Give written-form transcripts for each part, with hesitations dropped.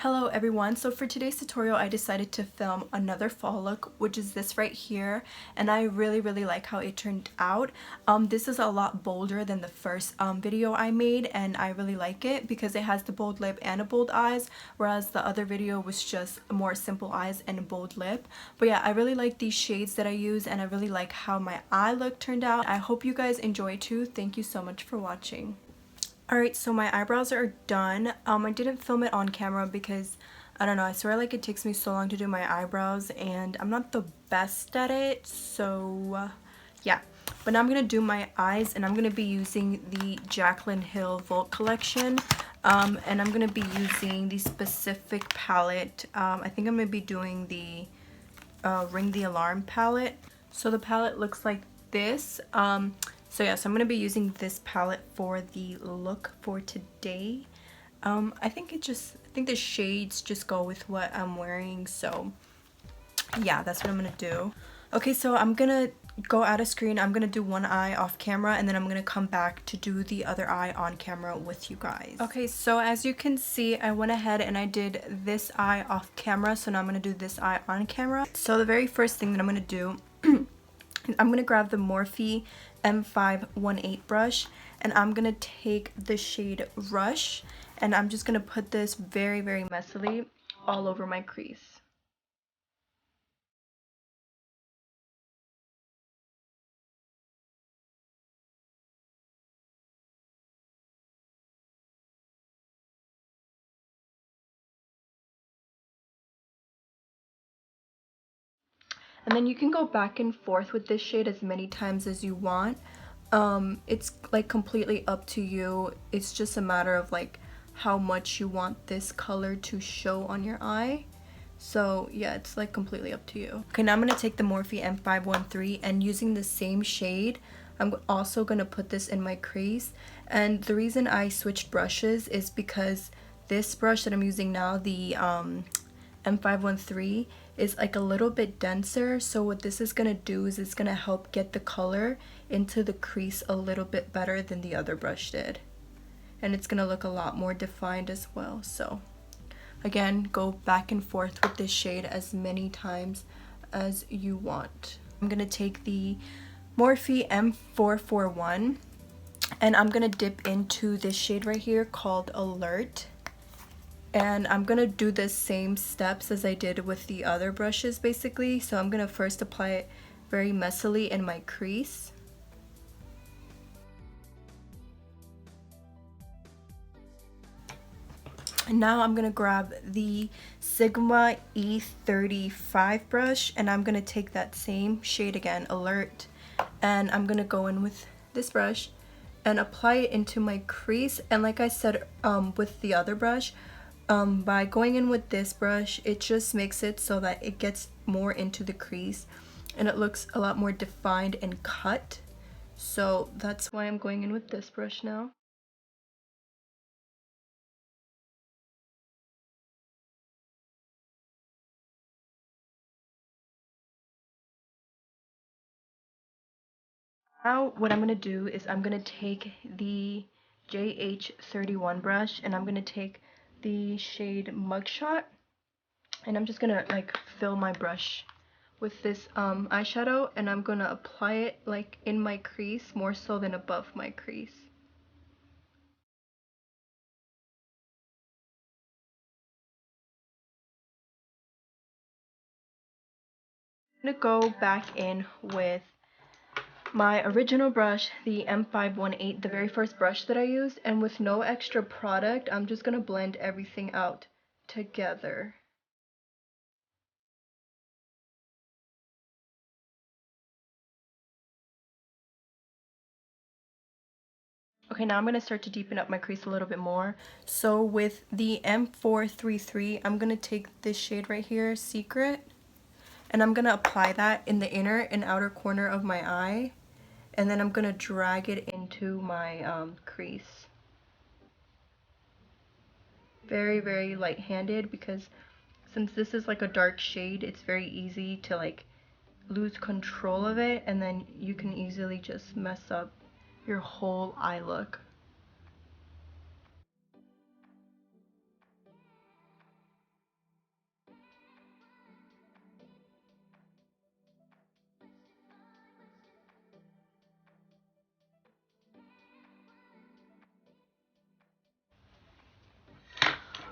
Hello everyone, so for today's tutorial I decided to film another fall look, which is this right here, and I really like how it turned out. This is a lot bolder than the first video I made, and I really like it because it has the bold lip and a bold eyes, whereas the other video was just more simple eyes and a bold lip. But yeah, I really like these shades that I use, and I really like how my eye look turned out. I hope you guys enjoy too. Thank you so much for watching. Alright, so my eyebrows are done. I didn't film it on camera because, I don't know, I swear like it takes me so long to do my eyebrows and I'm not the best at it, so yeah. But now I'm going to do my eyes, and I'm going to be using the Jaclyn Hill Volt collection. And I'm going to be using the specific palette. I think I'm going to be doing the Ring the Alarm palette. So the palette looks like this. So yeah, so I'm going to be using this palette for the look for today. I think the shades just go with what I'm wearing, so yeah, that's what I'm going to do. Okay, so I'm going to go out of screen. I'm going to do one eye off camera, and then I'm going to come back to do the other eye on camera with you guys. Okay, so as you can see, I went ahead and I did this eye off camera, so now I'm going to do this eye on camera. So the very first thing that I'm going to do, I'm going to grab the Morphe M518 brush, and I'm going to take the shade Rush, and I'm just going to put this very messily all over my crease. And then you can go back and forth with this shade as many times as you want. It's like completely up to you. It's just a matter of like how much you want this color to show on your eye. So yeah, it's like completely up to you. Okay, now I'm going to take the Morphe M513, and using the same shade, I'm also going to put this in my crease. And the reason I switched brushes is because this brush that I'm using now, the M513, is like a little bit denser, so what this is gonna do is it's gonna help get the color into the crease a little bit better than the other brush did, and it's gonna look a lot more defined as well. So again, go back and forth with this shade as many times as you want. I'm gonna take the Morphe M441, and I'm gonna dip into this shade right here called Alert. And I'm gonna do the same steps as I did with the other brushes basically. So I'm gonna first apply it very messily in my crease. And now I'm gonna grab the Sigma E35 brush, and I'm gonna take that same shade again, Alert, and I'm gonna go in with this brush and apply it into my crease. And like I said with the other brush, by going in with this brush, it just makes it so that it gets more into the crease and it looks a lot more defined and cut. So that's why I'm going in with this brush now. Now what I'm going to do is I'm going to take the JH31 brush, and I'm going to take the shade Mugshot, and I'm just going to like fill my brush with this eyeshadow, and I'm going to apply it like in my crease more so than above my crease. I'm going to go back in with my original brush, the M518, the very first brush that I used, and with no extra product, I'm just going to blend everything out together. Okay, now I'm going to start to deepen up my crease a little bit more. So with the M433, I'm going to take this shade right here, Secret, and I'm going to apply that in the inner and outer corner of my eye, and then I'm going to drag it into my crease. Very light-handed, because since this is like a dark shade, it's very easy to like lose control of it, and then you can easily just mess up your whole eye look.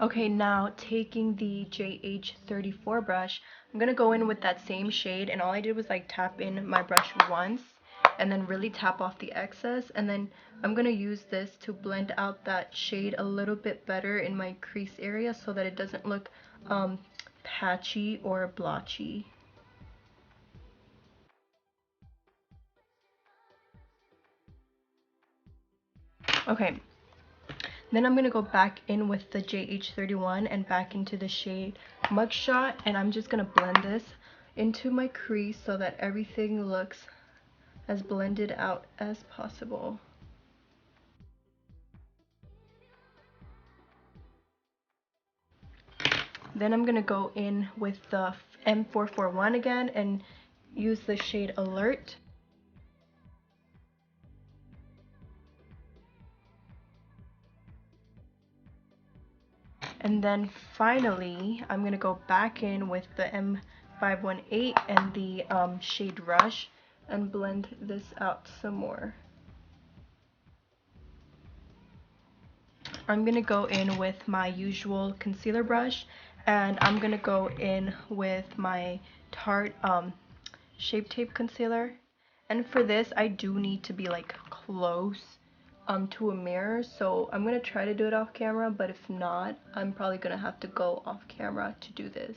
Okay, now taking the JH34 brush, I'm gonna go in with that same shade, and all I did was like tap in my brush once and then really tap off the excess, and then I'm gonna use this to blend out that shade a little bit better in my crease area so that it doesn't look patchy or blotchy. Okay, then I'm gonna go back in with the JH31 and back into the shade Mugshot, and I'm just gonna blend this into my crease so that everything looks as blended out as possible. Then I'm gonna go in with the M441 again and use the shade Alert. And then finally, I'm gonna go back in with the M518 and the shade Rush and blend this out some more. I'm gonna go in with my usual concealer brush, and I'm gonna go in with my Tarte Shape Tape concealer. And for this, I do need to be like close to a mirror, so I'm gonna try to do it off camera, but if not, I'm probably gonna have to go off camera to do this.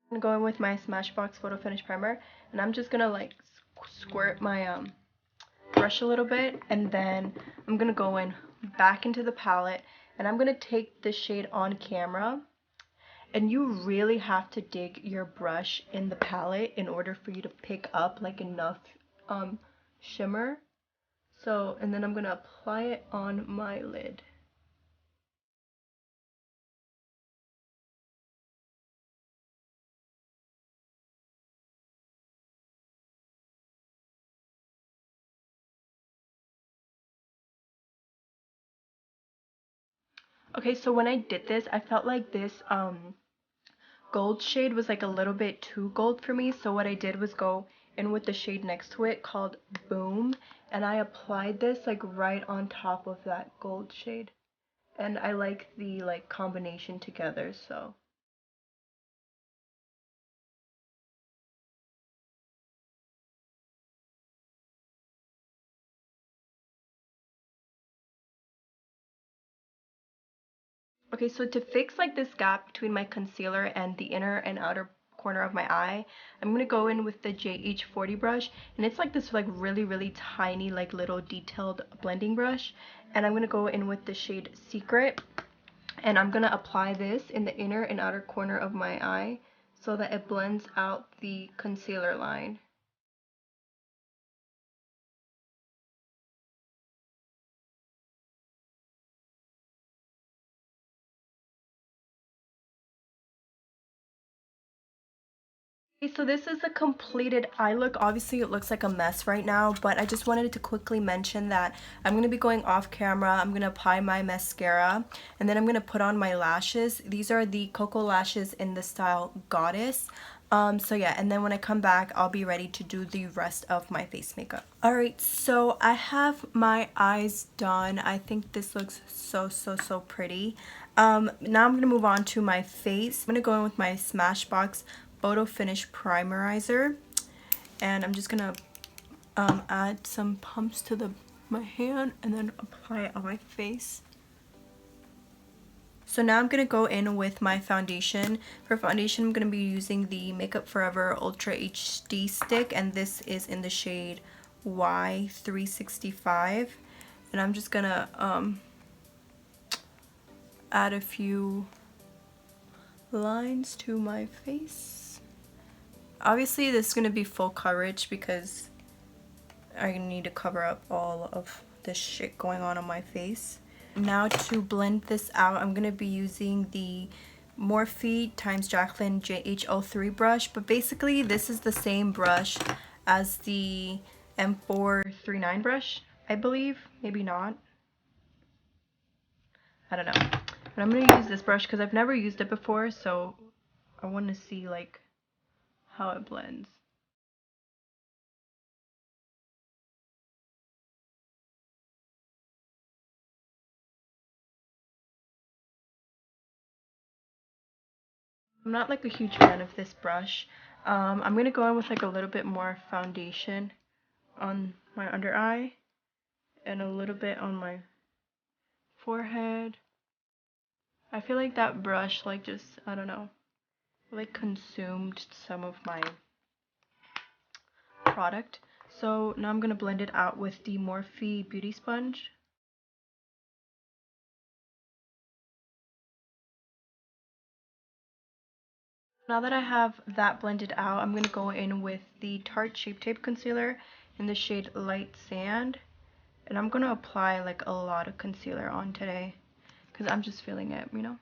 I'm gonna go in with my Smashbox Photo Finish Primer, and I'm just gonna like squirt my brush a little bit, and then I'm gonna go in back into the palette, and I'm gonna take the shade On Camera, and you really have to dig your brush in the palette in order for you to pick up like enough shimmer. So, and then I'm gonna apply it on my lid. Okay, so when I did this, I felt like this gold shade was like a little bit too gold for me, so what I did was go in with the shade next to it called Boom, and I applied this like right on top of that gold shade, and I like the like combination together. So okay, so to fix like this gap between my concealer and the inner and outer corner of my eye, I'm gonna go in with the JH40 brush, and it's like this like really tiny like little detailed blending brush, and I'm gonna go in with the shade Secret, and I'm gonna apply this in the inner and outer corner of my eye so that it blends out the concealer line. Okay, so this is the completed eye look. Obviously it looks like a mess right now, but I just wanted to quickly mention that I'm going to be going off camera. I'm going to apply my mascara, and then I'm going to put on my lashes. These are the Cocoa lashes in the style Goddess. So yeah, and then when I come back, I'll be ready to do the rest of my face makeup. Alright, so I have my eyes done. I think this looks so pretty. Now I'm going to move on to my face. I'm going to go in with my Smashbox Photo Finish Primerizer, and I'm just gonna add some pumps to my hand and then apply it on my face. So now I'm gonna go in with my foundation. For foundation, I'm gonna be using the Makeup Forever Ultra HD stick, and this is in the shade Y365, and I'm just gonna add a few lines to my face. Obviously this is going to be full coverage because I need to cover up all of this shit going on my face. Now to blend this out, I'm going to be using the Morphe x Jaclyn JH03 brush, but basically this is the same brush as the M439 brush, I believe. Maybe not. I don't know. But I'm going to use this brush because I've never used it before, so I want to see like how it blends. I'm not like a huge fan of this brush. I'm going to go in with like a little bit more foundation on my under eye and a little bit on my forehead. I feel like that brush like just, I don't know, like consumed some of my product. So now I'm going to blend it out with the Morphe Beauty Sponge. Now that I have that blended out, I'm going to go in with the Tarte Shape Tape Concealer in the shade Light Sand. And I'm going to apply like a lot of concealer on today because I'm just feeling it, you know?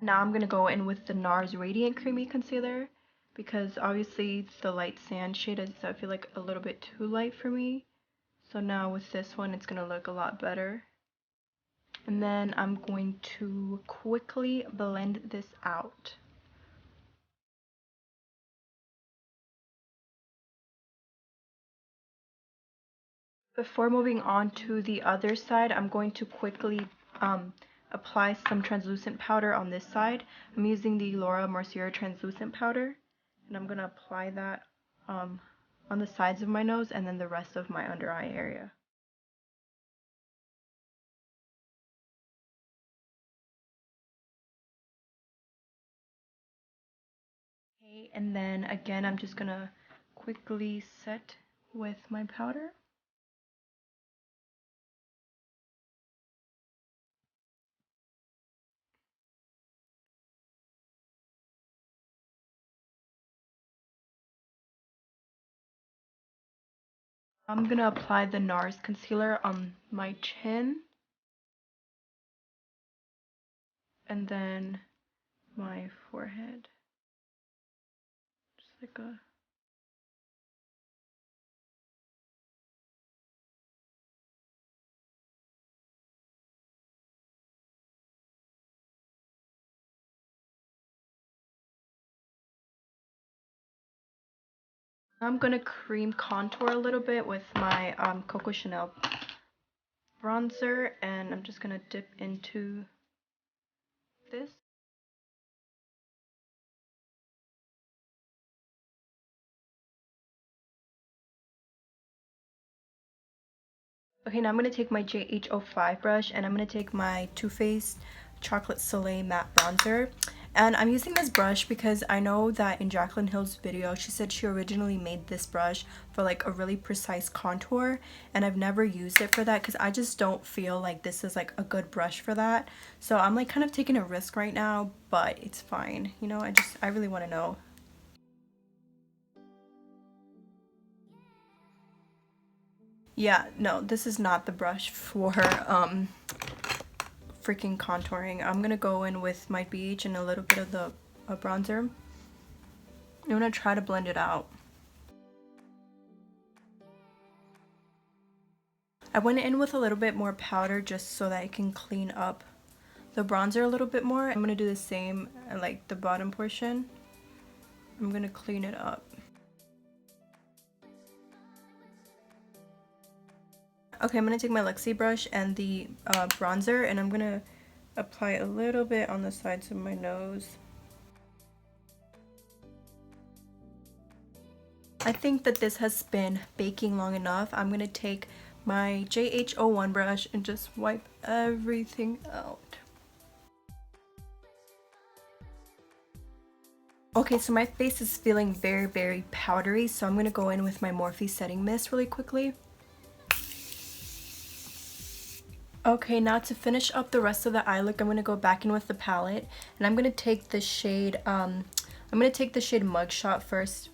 Now I'm going to go in with the NARS Radiant Creamy Concealer because obviously the Light Sand shade is, I feel like, a little bit too light for me. So now with this one, it's going to look a lot better. And then I'm going to quickly blend this out. Before moving on to the other side, I'm going to quickly apply some translucent powder on this side. I'm using the Laura Mercier translucent powder, and I'm going to apply that on the sides of my nose and then the rest of my under eye area. Okay, and then again, I'm just going to quickly set with my powder. I'm going to apply the NARS concealer on my chin and then my forehead. Just like a I'm gonna cream contour a little bit with my Coco Chanel bronzer, and I'm just gonna dip into this. Okay, now I'm gonna take my JH05 brush and I'm gonna take my Too Faced Chocolate Soleil Matte Bronzer. And I'm using this brush because I know that in Jaclyn Hill's video, she said she originally made this brush for like a really precise contour, and I've never used it for that because I just don't feel like this is like a good brush for that. So I'm like kind of taking a risk right now, but it's fine. You know, I really want to know. Yeah, no, this is not the brush for freaking contouring. I'm gonna go in with my beach and a little bit of the bronzer. I'm gonna try to blend it out. I went in with a little bit more powder just so that I can clean up the bronzer a little bit more. I'm gonna do the same at like the bottom portion. I'm gonna clean it up. Okay, I'm gonna take my Luxie brush and the bronzer, and I'm gonna apply a little bit on the sides of my nose. I think that this has been baking long enough. I'm gonna take my JH01 brush and just wipe everything out. Okay, so my face is feeling very, very powdery, so I'm gonna go in with my Morphe setting mist really quickly. Okay, now to finish up the rest of the eye look, I'm gonna go back in with the palette, and I'm gonna take the shade Mugshot first,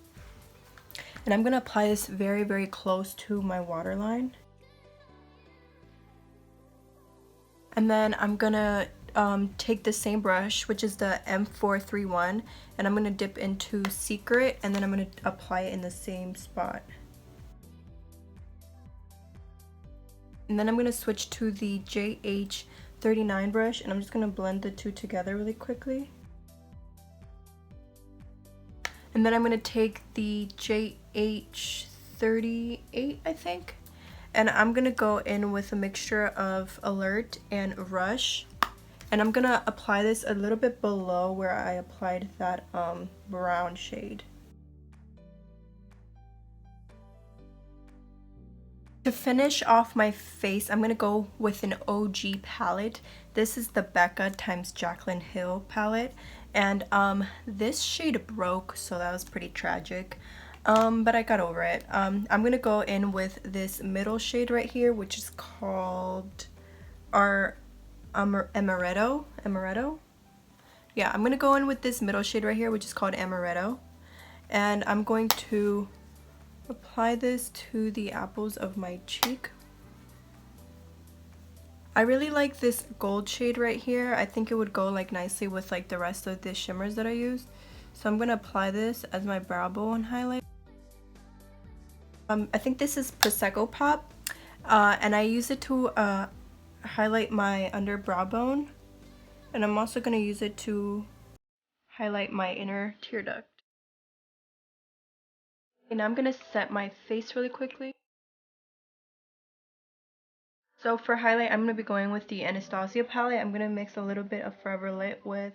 and I'm gonna apply this very, very close to my waterline. And then I'm gonna take the same brush, which is the M431, and I'm gonna dip into Secret, and then I'm gonna apply it in the same spot. And then I'm going to switch to the JH39 brush, and I'm just going to blend the two together really quickly. And then I'm going to take the JH38, I think, and I'm going to go in with a mixture of Alert and Rush. And I'm going to apply this a little bit below where I applied that brown shade. To finish off my face, I'm going to go with an OG palette. This is the Becca times Jaclyn Hill palette. And this shade broke, so that was pretty tragic. But I got over it. I'm going to go in with this middle shade right here, which is called Amaretto. Yeah, I'm going to go in with this middle shade right here, which is called Amaretto. And I'm going to apply this to the apples of my cheek. I really like this gold shade right here. I think it would go like nicely with like the rest of the shimmers that I use. So I'm going to apply this as my brow bone highlight. I think this is Prosecco Pop, and I use it to highlight my under brow bone. And I'm also going to use it to highlight my inner tear duct. And I'm going to set my face really quickly. So for highlight, I'm going to be going with the Anastasia palette. I'm going to mix a little bit of Forever Lit with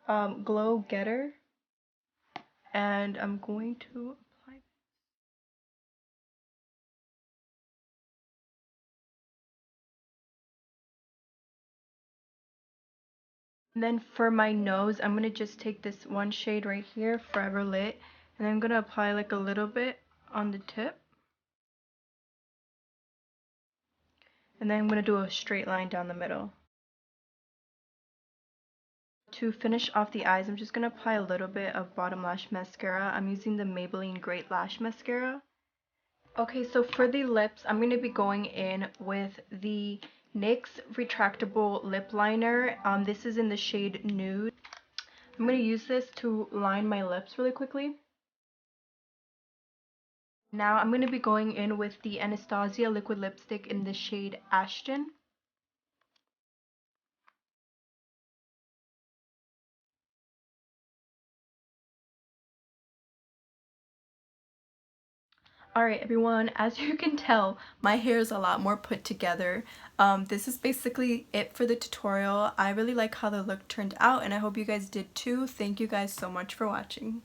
Glow Getter. And I'm going to apply. And then for my nose, I'm going to just take this one shade right here, Forever Lit. And I'm going to apply like a little bit on the tip. And then I'm going to do a straight line down the middle. To finish off the eyes, I'm just going to apply a little bit of bottom lash mascara. I'm using the Maybelline Great Lash Mascara. Okay, so for the lips, I'm going to be going in with the NYX Retractable Lip Liner. This is in the shade Nude. I'm going to use this to line my lips really quickly. Now I'm going to be going in with the Anastasia Liquid Lipstick in the shade Ashton. Alright everyone, as you can tell, my hair is a lot more put together. This is basically it for the tutorial. I really like how the look turned out and I hope you guys did too. Thank you guys so much for watching.